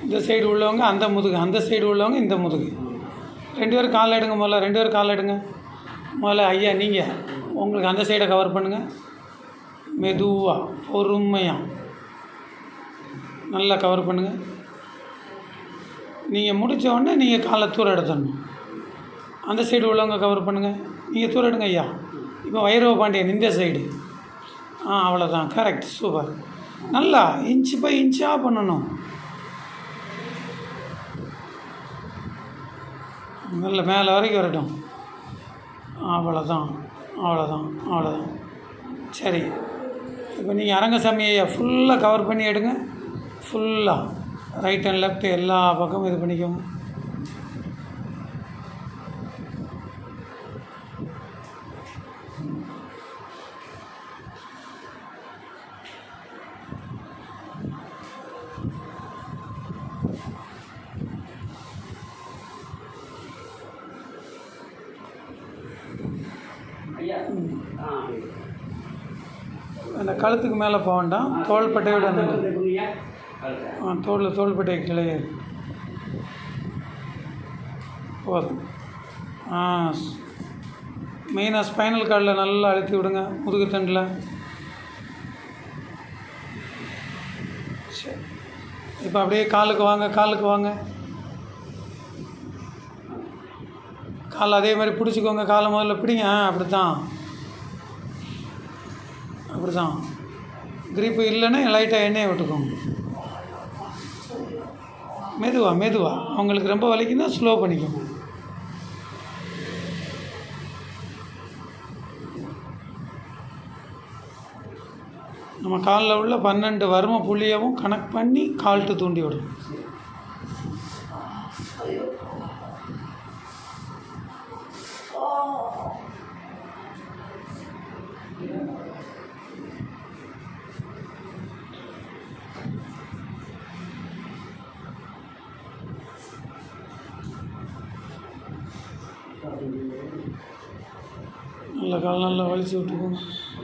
இந்த சைடு உள்ளவங்க அந்த முதுகு, அந்த சைடு உள்ளவங்க இந்த முதுகு. 2 பேரும் கால் எடுங்க. முதல்ல 2 பேரும் கால் எடுங்க. முதல்ல ஐயா நீங்கள் உங்களுக்கு அந்த சைடை கவர் பண்ணுங்கள். மெதுவாக பொறுமையாக நல்லா கவர் பண்ணுங்கள். நீங்கள் முடித்த உடனே நீங்கள் காலை தூரம் எடுத்துடணும். அந்த சைடு உள்ளவங்க கவர் பண்ணுங்கள். நீங்கள் தூரம் எடுங்க ஐயா. இப்போ வைரவ பாண்டியன் இந்த சைடு. அவ்வளோதான். கரெக்ட். சூப்பர். நல்லா இன்ச்சு பை இன்ச்சாக பண்ணணும். நல்ல மேலே வரைக்கும் வரட்டும். அவ்வளோதான் அவ்வளோதான் அவ்வளோதான். சரி, இப்போ நீங்கள் அரங்கசாமி ஐயா ஃபுல்லாக கவர் பண்ணி எடுங்க. ஃபுல்லாக ரைட் அண்ட் லெஃப்ட் எல்லா பக்கமும் இது பண்ணிக்கோங்க. அந்த கழுத்துக்கு மேலே போக வேண்டாம். தோள்பட்டையோட தோள்பட்டை கிளை போதும். மெயினாக ஸ்பைனல் கார்டில் நல்லா அழுத்தி விடுங்க, முதுகுத்தண்டில். சரி, இப்போ அப்படியே காலுக்கு வாங்க. காலுக்கு வாங்க. காலை அதே மாதிரி பிடிச்சிக்கோங்க. காலை முதல்ல பிடிங்க. அப்படி தான் அப்படி தான். கிரிப்பு இல்லைன்னா லைட்டாக எண்ணெயை விட்டுக்கோங்க. மெதுவாக அவங்களுக்கு ரொம்ப வலிக்குன்னா ஸ்லோ பண்ணிக்கோங்க. நம்ம காலில் உள்ள 12 வர்ம புள்ளியவும் கனெக்ட் பண்ணி கால்ட்டு தூண்டி விடும். நல்ல கால் நல்லா வலிச்சு விட்டுக்கோங்க.